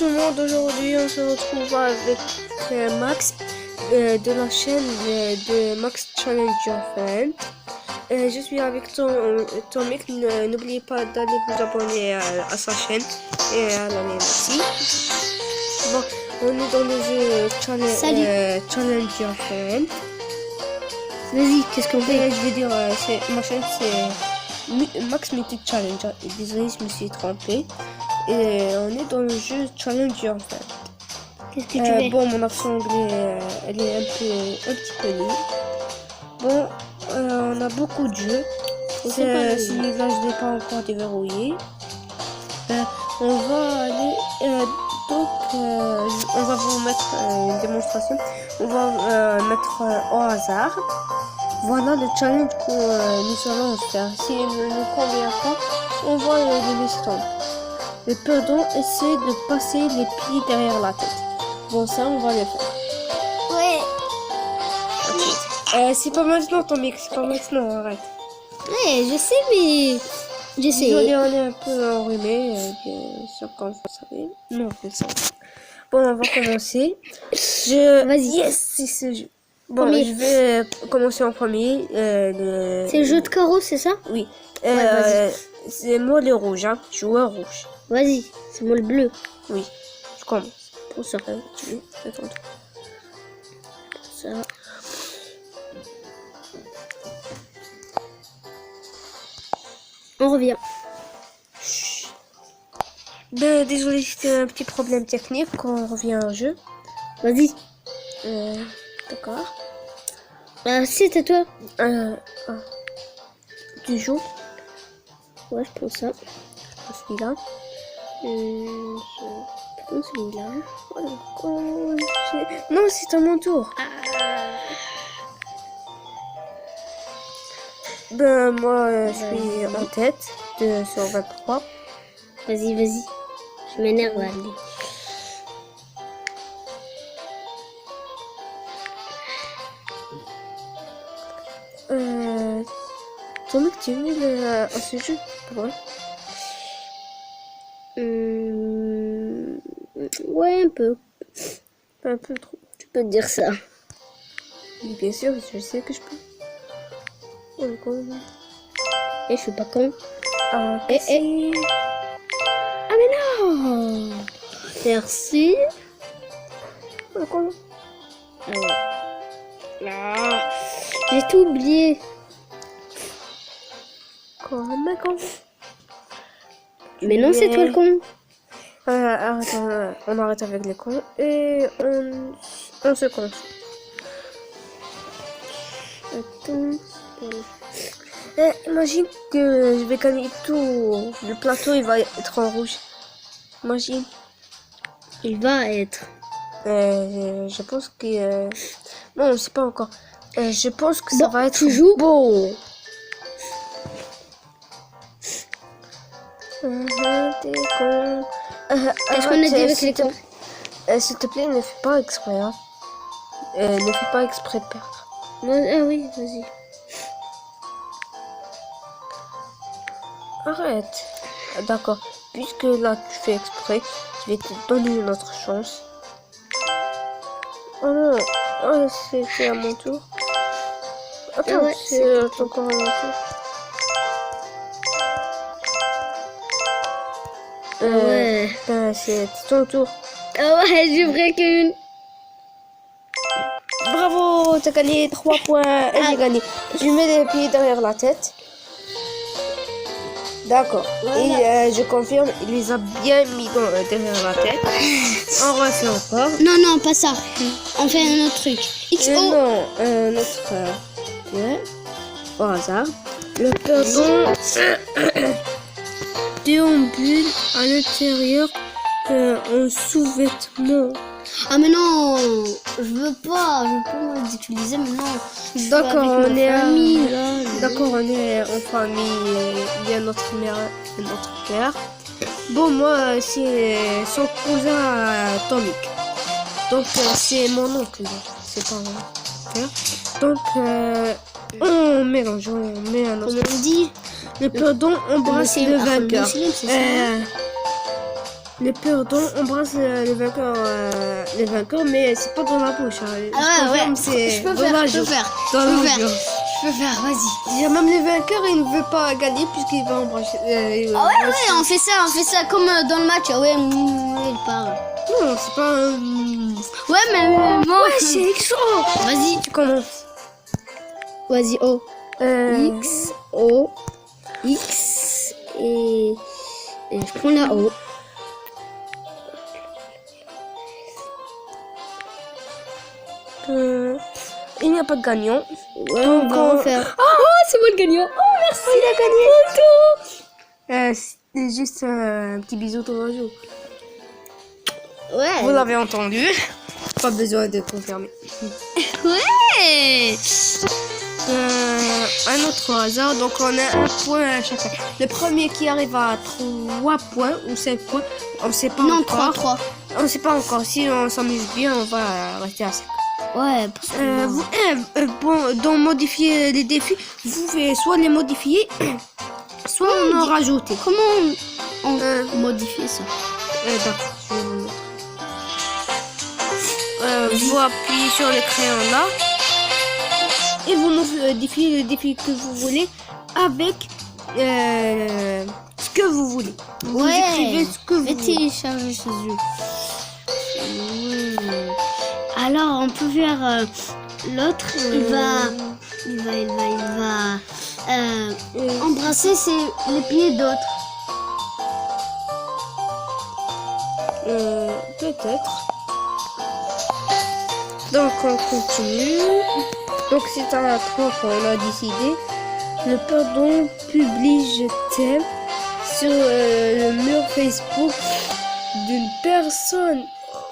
tout le monde, aujourd'hui on se retrouve avec Max de la chaîne de Max Challenger Friend. Je suis avec ton mec, n'oubliez pas d'aller vous abonner à sa chaîne et à la mienne aussi. Bon, on est dans le jeu Challenger Friend. Vas-y, qu'est-ce qu'on fait? Je vais dire, ma chaîne c'est Max Mythic Challenger. Et désolé, je me suis trompé. Et on est dans le jeu Challenger Friend. Qu'est-ce que tu fais? Bon, mon accent anglais, elle est un petit peu nulle. Bon, on a beaucoup de jeux. Celui-là, je l'ai pas encore déverrouillé. On va aller, on va vous mettre une démonstration. On va mettre au hasard. Voilà le challenge que nous allons faire. Si il ne nous convient pas, on va le laisser tomber. Le perdant essaie de passer les pieds derrière la tête. Bon, ça, on va le faire. Ouais. Okay. C'est pas maintenant, ton mec, c'est pas maintenant, arrête. Ouais, je sais, mais j'essaie. Désolé, on est un peu enrhumé, bien sûr, comme vous savez. Non, vous le savez. Bon, on va commencer. Vas-y. Yes, c'est ce jeu. Bon, Premier. je vais commencer en premier. C'est le jeu de carreau, c'est ça? Oui. Ouais, c'est moi le rouge, hein. Joueur rouge. Vas-y, c'est moi le bleu. Oui, je commence. Pour ça. Tu veux, attends. Ça. On revient. Ben, désolé, c'était un petit problème technique. On revient au jeu. Vas-y. D'accord. Si, c'est toi. Tu joues? Ouais, je prends ça. Celui-là. Je prends celui-là. Non, c'est à mon tour. Ben, moi, je suis en tête sur 23. Vas-y, vas-y. Je m'énerve, allez. Ton mec, tu es nul à ce jeu, ouais. Ouais, un peu. Un peu trop. Tu peux te dire ça. Oui, bien sûr, je sais que je peux. Et je suis pas con. Ah, Eh. Ah mais non. Merci. Ah, j'ai tout oublié. Mais non, c'est toi le con. Arrête, on arrête avec les cons et on se compte. Imagine que je vais gagner tout. Le plateau, il va être en rouge. Imagine. Il va être. Je pense que... non, c'est pas encore. Je pense que ça va être tu joues beau. T'es con. Qu'est-ce qu'on a dit avec les cons? S'il te plaît, ne fais pas exprès. Hein. Ne fais pas exprès de perdre. Ah oui, vas-y. Arrête. D'accord. Puisque là, tu fais exprès, je vais te donner une autre chance. Oh non. Oh, c'est à mon tour. Attends, ouais, c'est encore à mon tour. Ouais. Ben, c'est ton tour. Ah ouais, j'ai vrai qu'une. Bravo, t'as gagné 3 points. Et j'ai gagné. Je lui mets les pieds derrière la tête. D'accord. Voilà. Et je confirme, il les a bien mis derrière la tête. On refait encore. Non, non, pas ça. On fait un autre truc. XO. Non, notre au hasard. Le perdant déambule à l'intérieur en sous-vêtements. Ah mais non, je veux pas l'utiliser maintenant. D'accord, on est amis. D'accord, on est en famille. Il y a notre mère et notre père. Bon, moi, c'est son cousin Tomic. Donc, c'est mon oncle. C'est pas mon père. Donc, on mélange, on met un autre. Comme on dit, Le perdant embrasse le vainqueur. Le perdant embrasse le vainqueur, mais c'est pas dans la bouche. Hein. Ah confirme, ouais, c'est je peux dans faire, la je peux joue. faire. Dans Je peux la faire. joue. Je peux faire, vas-y. Déjà, même le vainqueur, il ne veut pas gagner puisqu'il va embrasser. Ah ouais, on fait ça comme dans le match. Ah ouais, il parle. Non, c'est pas un... Ouais, mais bon. Ouais, c'est XO. Vas-y, Tu commences. vas-y, O. Euh, X, O, X, et je prends la O. il n'y a pas de gagnant. Ouais, on va en faire. Oh, c'est moi le gagnant. Oh, merci. Il a gagné. C'est juste un petit bisou dans la joue. Ouais. Vous l'avez entendu. Pas besoin de confirmer. Ouais. Un autre hasard, donc on a un point à chacun. Le premier qui arrive à 3 points ou 5 points, on ne sait pas Non, encore. 3. On ne sait pas encore. Si on s'amuse bien, on va rester à 5. Ouais, parce que Bon, dans modifier les défis, vous pouvez soit les modifier, soit en rajouter. comment on modifie ça? D'accord, je vais vous montrer. Vous appuyez sur le crayon là et vous modifiez le défi que vous voulez avec ce que vous voulez. Vous écrivez ce que vous voulez. Télécharger ce jeu. Alors, on peut faire l'autre. Il va embrasser les pieds d'autres. Peut-être. Donc on continue. Donc c'est à 3 qu'on a décidé. Le pardon publie je t'aime sur le mur Facebook d'une personne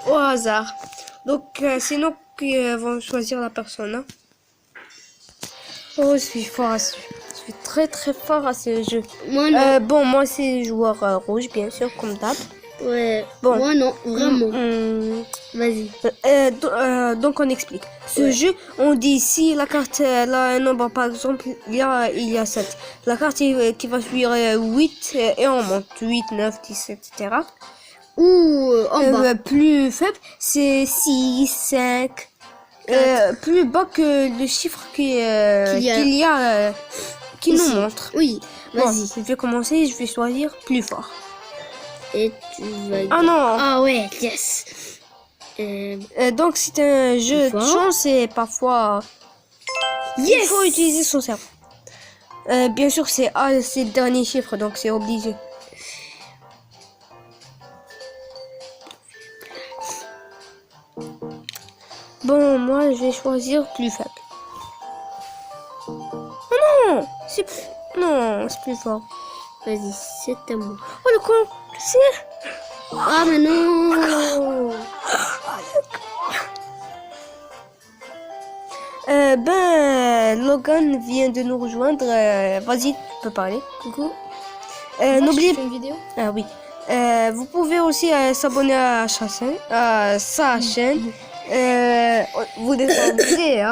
au hasard. Donc c'est nous qui vont choisir la personne. Hein. Oh, je suis fort à ce jeu. Je suis très très fort à ce jeu. Moi non. Bon, moi c'est joueur rouge bien sûr comme d'hab. Ouais. Bon. Moi non, vraiment. Vas-y. Donc on explique. Ce jeu, on dit si la carte elle a un nombre par exemple, il y a 7. La carte qui va suivre 8 et on monte 8, 9, 10, etc. Ou en bas. Plus faible, c'est 6, 5. Plus bas que le chiffre qui nous montre. Oui, Bon, vas-y. je vais commencer, je vais choisir plus fort. Et tu vas... Ah non. Ah ouais, yes. Donc c'est un jeu de Fort. chance et parfois il faut utiliser son cerveau. Bien sûr c'est le dernier chiffre donc c'est obligé. Bon moi je vais choisir plus faible. Oh non c'est plus fort. Vas-y, c'est à moi. Oh le con c'est... Ah mais non. Logan vient de nous rejoindre. Vas-y, tu peux parler. Coucou. N'oubliez une vidéo. Ah oui. Vous pouvez aussi s'abonner à sa chaîne. Vous êtes obligés, hein.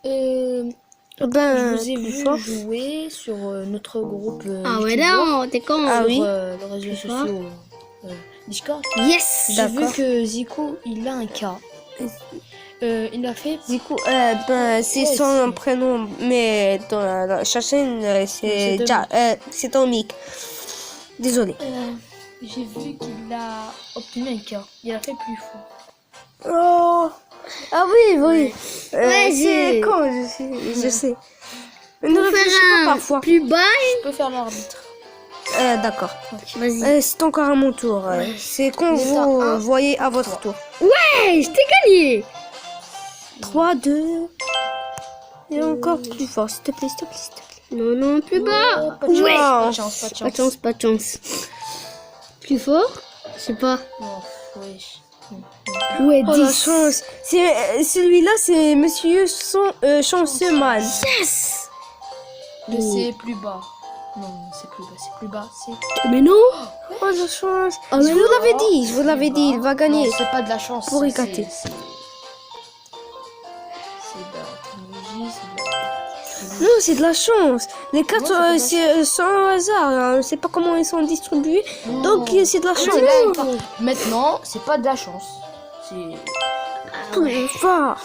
Je vous ai plus vu fort. jouer sur notre groupe Ah ouais, YouTuber, non, t'es con. Ah oui. le réseau social Discord. Yes. J'ai vu D'accord. que Zico, il a un cas. Il a fait... Zico, c'est son c'est- prénom, mais dans sa chaîne, c'est c'est Tomic. Désolé. J'ai vu qu'il a obtenu un cas. Il a fait plus fort. Oh. Ah oui. Ouais, C'est j'ai- con, je sais. Ne réfléchis pas parfois. Plus bas. Je peux faire l'arbitre. D'accord. Vas-y. C'est encore à mon tour. C'est quand Mais t'as vous un voyez à votre tour. Hey, je t'ai gagné. 3, 2. Et encore plus fort, s'il te plaît, s'il te plaît, s'il te plaît. Non, plus bas. Pas de chance, Ouais. pas de chance, pas de Pas chance. de chance, pas de chance. Plus fort. Je sais pas. Non, wesh. Ouais, Oh la chance. Celui-là, c'est Monsieur Chanceman. Yes. Mais c'est plus bas. Non, c'est plus bas, c'est plus bas. C'est... Mais non. Oh la chance. Oh, Je mais vous non. l'avais dit, je vous l'avais dit, il va gagner. Non, c'est pas de la chance. Pour ça, y gâter. C'est de la technologie, c'est de la... Non, c'est de la chance. Les cartes, Ouais, c'est sans hasard. Hein. On ne sait pas comment ils sont distribués. Donc, c'est de la chance. Maintenant, c'est pas de la chance. C'est. Plus fort.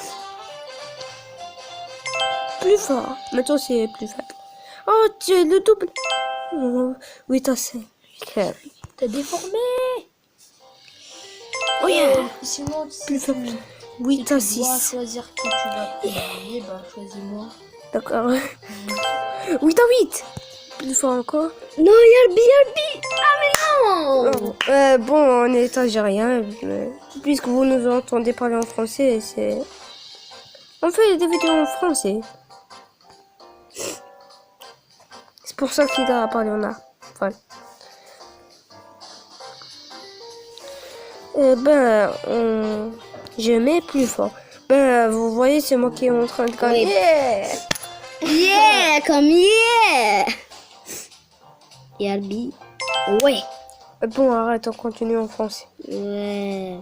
Plus fort. Maintenant, c'est plus faible. Oh, tu es le double. Oh, 8 à 5. T'as déformé. Oh yeah. Sinon, Plus si faible. tu 8 à dois 6. choisir qui tu vas payer, bah choisis-moi. D'accord. 8 à 8. Plus fort encore. Non, Yalbi. Ah, mais non. Bon, on est algérien. Puisque vous nous entendez parler en français, c'est... On fait des vidéos en français. C'est pour ça qu'il a parlé en a. Voilà. Je mets plus fort. Vous voyez, c'est moi qui est en train de gagner. Yeah, comme yeah. Yalbi. Ouais. Bon, arrête, on continue en français. Ouais.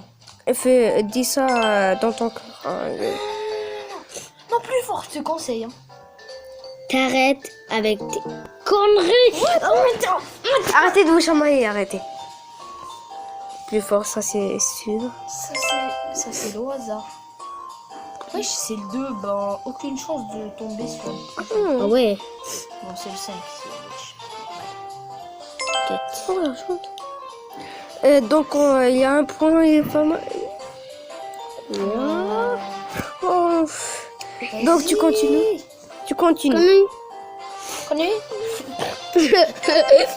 Dis ça dans ton cœur. Hein. Non, plus fort, je te conseille. Hein. T'arrêtes avec tes conneries. Arrêtez de vous chamailler, arrêtez. Plus fort, ça c'est sûr. Ça, c'est le hasard. Wesh, c'est le 2, ben, aucune chance de tomber sur le Ah ouais. Bon, c'est le 5. Oh, la chance. Donc, il y a un point, il est pas mal. Oh. Donc, tu continues. Tu continues. Connais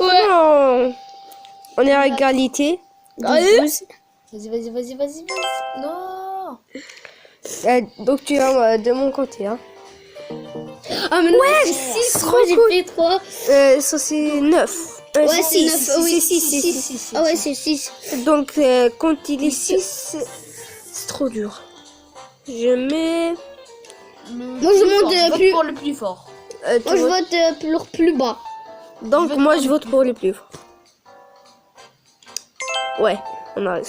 Non. On est à égalité. 12. Vas-y. Non. Donc, tu es de mon côté. Hein. Ah, mais ouais, 6. Moi, j'ai fait 3. Ça, c'est 9. Ouais, c'est 9. C'est Oui, 6. Ah ouais, c'est 6. Donc, quand il est 6, c'est trop dur. Je mets... Moi, je monte plus. Pour le plus fort. Moi, je vote pour plus bas. Donc, moi, je vote pour les plus forts. Ouais, on a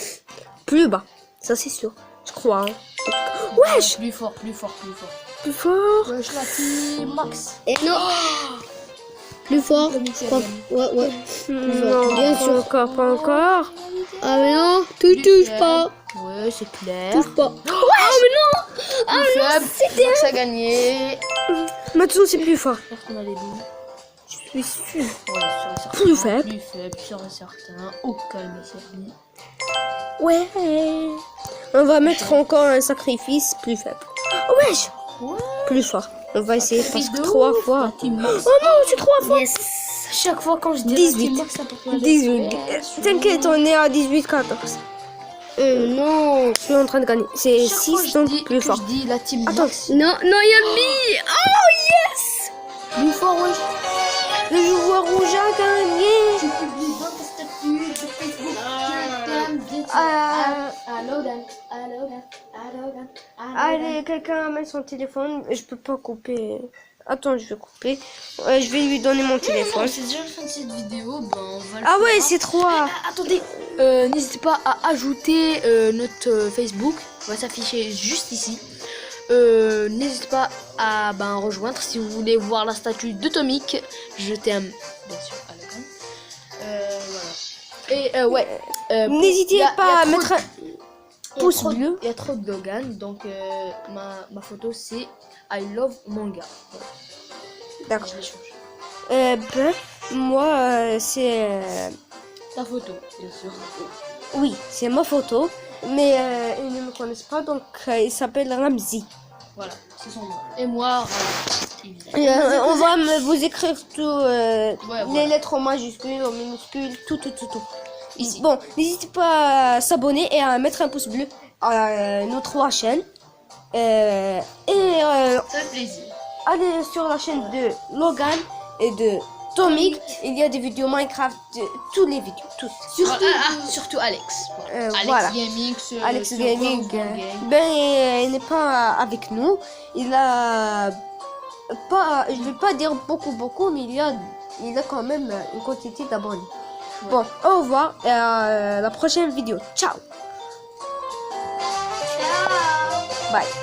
plus bas. Ça, c'est sûr. Je crois. Hein. Wesh! Plus fort. Plus fort. Wesh, la team Max. Et non. Plus fort. Ouais. Non, bien pas sûr. encore, pas encore. Ah, mais non. Tu touches pas. Ouais, c'est clair. Touche pas. Ah, mais non. Ah, mais non. C'était Max a gagné. Maintenant, c'est plus fort. J'espère qu'on a les deux. Je suis sûr. Ouais, sûr et certain. Plus faible. Plus faible, sûr et certain. Au calme, servi. Ouais. On va mettre encore un sacrifice plus faible. Oh, wesh! Ouais. Plus fort. On va essayer parce que de 3 ouf, fois. la team Max. Oh non, c'est 3 fois. Yes. Chaque fois quand je dis 18. la team Max, ça peut pas 18. T'inquiète, on est à 18-14. Non. Je suis en train de gagner. C'est Chaque fois 6, donc plus que fort. je dis la team Attends. Max. Non, Yalbi. Oh, yes. Plus fort, wesh. Le joueur rouge a gagné. Tu publies dans tes statuts sur Facebook. Je t'aime, bien sûr. Allez, quelqu'un amène son téléphone. Je peux pas couper. Attends, je vais couper. Je vais lui donner mon téléphone. C'est déjà la fin de cette vidéo. Ben, on va le Ah ouais, faire. c'est 3. Attendez, n'hésitez pas à ajouter notre Facebook. On va s'afficher juste ici. N'hésitez pas à rejoindre si vous voulez voir la statue de Tomic. Je t'aime, bien sûr, à l'écran. Voilà. Et ouais. N'hésitez pas à mettre un pouce pouce bleu. Il y a trop de Logan, donc ma photo c'est I love manga. Voilà. D'accord. Je l'échange. Moi, c'est... Ta photo, bien sûr. Oui, c'est ma photo. Mais ils ne me connaissent pas, donc il s'appelle Ramzi. Voilà, c'est son nom. Et moi, évidemment. On va vous écrire tout, les voilà. lettres en majuscules, en minuscules, tout. Ici. Bon, n'hésitez pas à s'abonner et à mettre un pouce bleu à nos 3 chaînes. Ça fait plaisir. Allez sur la chaîne de Logan et de Tomic. Il y a des vidéos Minecraft, toutes les vidéos, toutes. Surtout Alex. Alex voilà. Gaming. Alex sur Gaming, Game. il n'est pas avec nous. Il a pas, je vais pas dire beaucoup, mais il a quand même une quantité d'abonnés. Ouais. Bon, au revoir et à la prochaine vidéo. Ciao. Ciao. Bye.